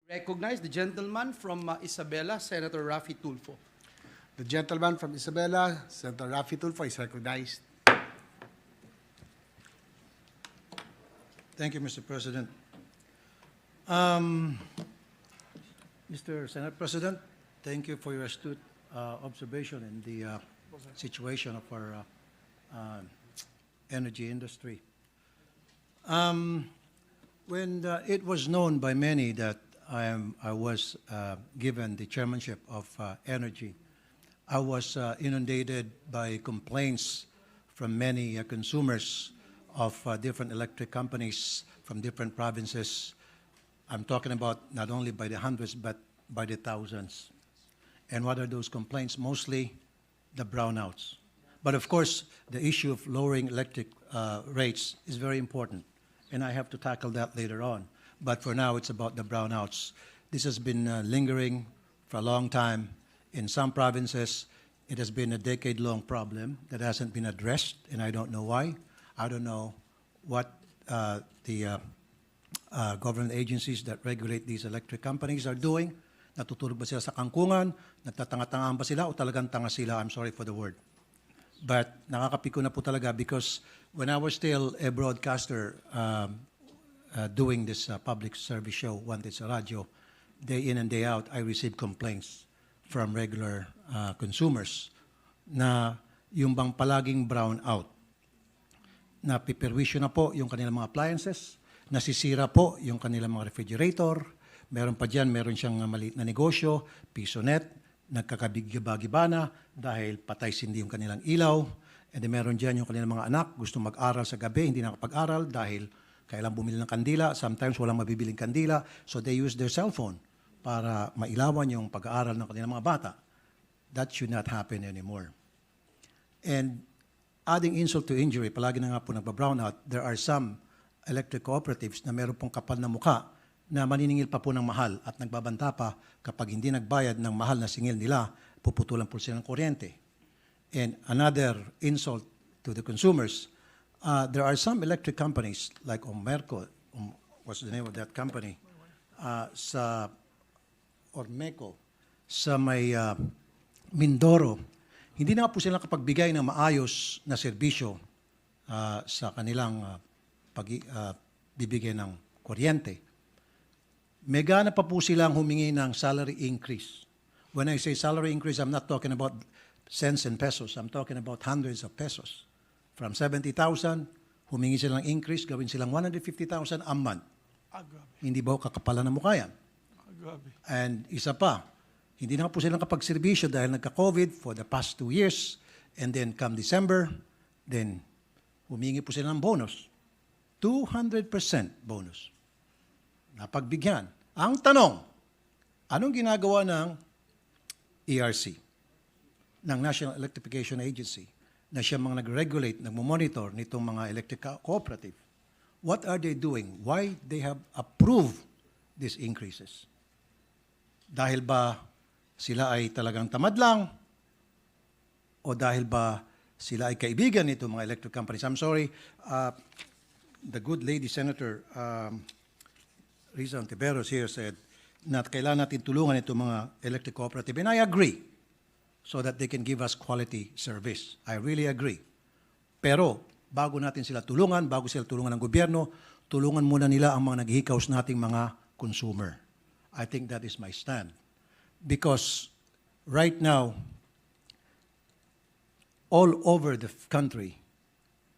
Recognize the gentleman from Isabela, Senator Raffy Tulfo. The gentleman from Isabela, Sen Raffy Tulfo, is recognized. Thank you, Mr. President. Mr. Senate President, thank you for your astute observation in the situation of our energy industry. When it was known by many that I was given the chairmanship of energy, I was inundated by complaints from many consumers of different electric companies from different provinces. I'm talking about not only by the hundreds, but by the thousands. And what are those complaints? Mostly the brownouts. But of course, the issue of lowering electric rates is very important, and I have to tackle that later on. But for now, it's about the brownouts. This has been lingering for a long time. In some provinces, it has been a decade-long problem that hasn't been addressed, and I don't know why. I don't know what the government agencies that regulate these electric companies are doing. Natutulog ba sila sa kangkungan? Nagtatanga-tangaan ba sila o talagang tanga sila? I'm sorry for the word. But nakakapiko na po talaga because when I was still a broadcaster doing this public service show, Wanted sa radyo, day in and day out, I received complaints from regular consumers na yung bang palaging brown out, na piperwisyo na po yung kanilang mga appliances, nasisira po yung kanilang mga refrigerator, meron pa dyan, meron siyang maliit na negosyo, piso net, nagkakabigyo-bagiba na dahil patay sindi yung kanilang ilaw, and then meron dyan yung kanilang mga anak, gusto mag-aral sa gabi, hindi nakapag-aral dahil kailangan bumili ng kandila, sometimes walang mabibiling kandila, so they use their cellphone para mailawan yung pag-aaral ng kanilang mga bata. That should not happen anymore. And adding insult to injury, palagi na nga po nagba-brownout, there are some electric cooperatives na meron pong kapal na mukha na maniningil pa po ng mahal at nagbabanta pa kapag hindi nagbayad ng mahal na singil nila, puputulan po sila ng kuryente. And another insult to the consumers, there are some electric companies like Omerco, what's the name of that company, sa Ormeco, sa may Mindoro, hindi na po sila kapagbigay ng maayos na serbisyo sa kanilang bibigyan ng kuryente. Megana pa po silang humingi ng salary increase. When I say salary increase, I'm not talking about cents and pesos. I'm talking about hundreds of pesos. From 70,000, humingi silang increase, gawin silang 150,000 a month. Hindi ba kakapalan ng mukha yan? And isa pa, hindi na po silang kapagserbisyo dahil nagka-COVID for the past 2 years. And then come December, then humingi po sila ng bonus. 200% bonus. Napagbigyan. Ang tanong, anong ginagawa ng ERC, ng National Electrification Agency, na siya mga nag-regulate, nag-monitor nitong mga electric cooperative? What are they doing? Why they have approved these increases? Dahil ba sila ay talagang tamad lang? O dahil ba sila ay kaibigan nito mga electric companies? I'm sorry, the good lady Senator Riza Ontiveros here said na kailangan natin tulungan itong mga electric cooperative. And I agree, so that they can give us quality service. I really agree. Pero bago natin sila tulungan, bago sila tulungan ng gobyerno, tulungan muna nila ang mga naghihikaos nating mga consumer. I think that is my stand. Because right now, all over the country,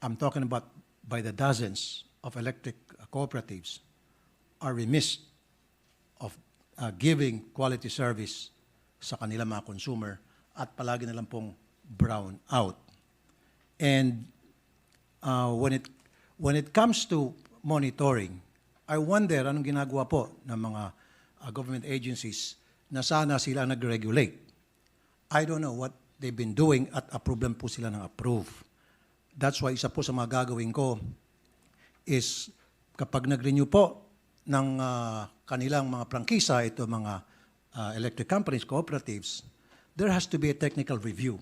I'm talking about by the dozens of electric cooperatives, are remiss of giving quality service sa kanilang mga consumer at palagi na lang pong brown out. And when it comes to monitoring, I wonder anong ginagawa po ng mga government agencies na sana sila nag-regulate. I don't know what they've been doing at approve lang po sila ng approve. That's why isa po sa mga gagawin ko is kapag nag-renew po ng kanilang mga prangkisa, ito mga electric companies, cooperatives, there has to be a technical review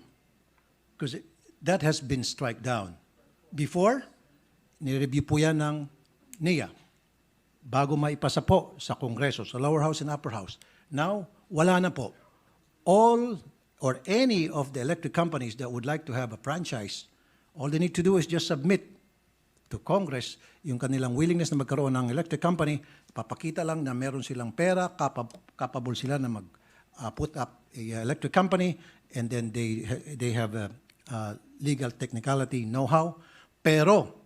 because that has been struck down. Before, nireview po yan ng NIA. bago maipasa po sa Kongreso, sa lower house and upper house. Now, wala na po. All or any of the electric companies that would like to have a franchise, all they need to do is just submit to Congress yung kanilang willingness na magkaroon ng electric company, papakita lang na meron silang pera, capable sila na put up a electric company, and then they have a legal technicality know-how. Pero,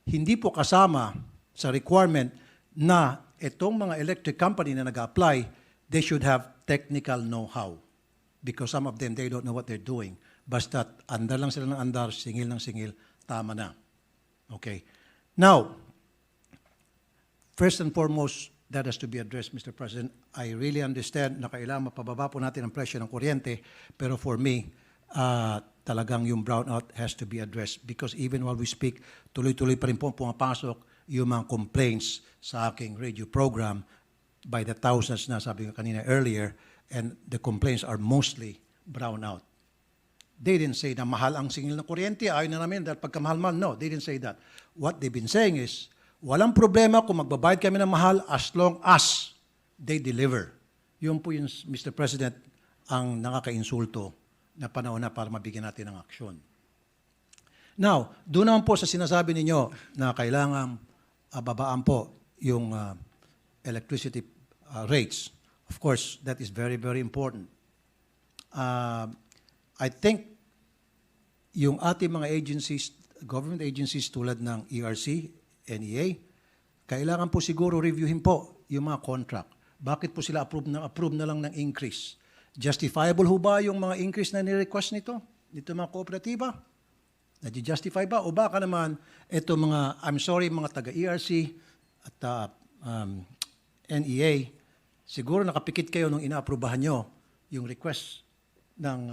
hindi po kasama sa requirement na itong mga electric company na nag-apply, they should have technical know-how. Because some of them, they don't know what they're doing. Basta andar lang sila ng andar, singil ng singil, tama na. Okay. Now, first and foremost, that has to be addressed, Mr. President. I really understand na kailangan mapababa po natin ang presyo ng kuryente, pero for me, talagang yung brownout has to be addressed because even while we speak, tuloy-tuloy pa rin po pumapasok yung mga complaints sa aking radio program by the thousands na sabi ko kanina earlier, and the complaints are mostly brownout. They didn't say na mahal ang singil ng kuryente, ayaw na namin dahil pagkamahal-mahal. No, they didn't say that. What they've been saying is, walang problema kung magbabayad kami ng mahal as long as they deliver. Yun po yung, Mr. President, ang nakaka-insulto na panahon na para mabigyan natin ng aksyon. Now, doon naman po sa sinasabi ninyo na kailangan babaan po yung electricity rates. Of course, that is very, very important. I think yung ating mga agencies, government agencies tulad ng ERC, NEA, kailangan po siguro reviewin po yung mga contract. Bakit po sila approve na lang ng increase? Justifiable ho ba yung mga increase na ni-request nito mga kooperatiba? Nadi-justify ba? O baka naman, ito mga, I'm sorry, mga taga-ERC at NEA, siguro nakapikit kayo nung inaaprubahan nyo yung request ng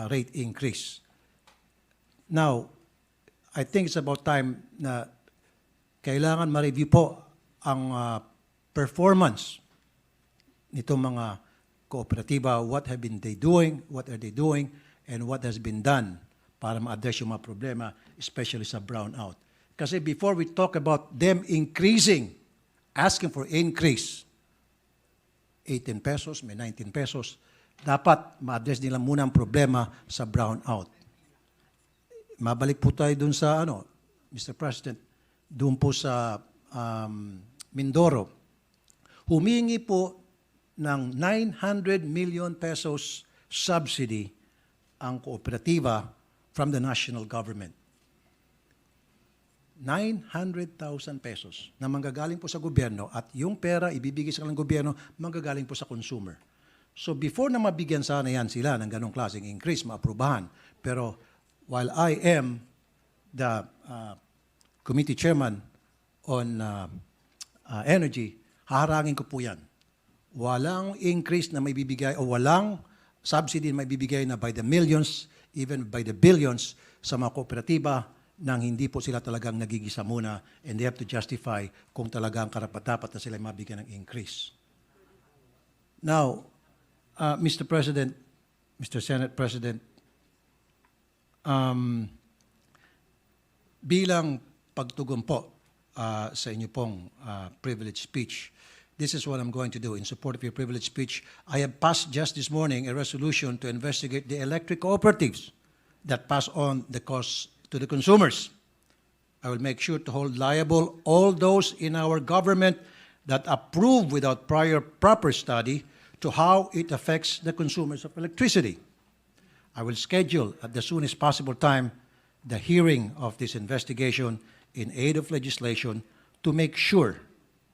rate increase. Now, I think it's about time na kailangan ma-review po ang performance nitong mga kooperatiba, what have been they doing, what are they doing, and what has been done para ma-address yung mga problema, especially sa brownout. Kasi before we talk about them increasing, asking for increase, 18 pesos, may 19 pesos, dapat ma-address nila muna ang problema sa brownout. Mabalik po tayo dun sa, Mr. President, dun po sa Mindoro. Humingi po ng 900 million pesos subsidy ang kooperatiba from the national government. 900,000 pesos na manggagaling po sa gobyerno at yung pera ibibigay sa kanilang gobyerno manggagaling po sa consumer. So before na mabigyan sana yan sila ng ganong klaseng increase, maaprubahan. Pero while I am the committee chairman on energy, haharangin ko po yan. Walang increase na may bibigay o walang subsidy na may bibigay na by the millions, even by the billions sa mga kooperatiba nang hindi po sila talagang nagigisa muna and they have to justify kung talagang karapat-dapat na sila mabigyan ng increase. Now, Mr. President, Mr. Senate President, bilang pagtugon po sa inyo pong privilege speech, this is what I'm going to do. In support of your privilege speech, I have passed just this morning a resolution to investigate the electric cooperatives that pass on the costs to the consumers. I will make sure to hold liable all those in our government that approve without prior proper study to how it affects the consumers of electricity. I will schedule at the soonest possible time the hearing of this investigation in aid of legislation to make sure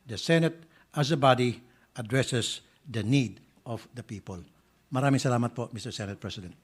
the Senate as a body addresses the need of the people. Maraming salamat po, Mr. Senate President.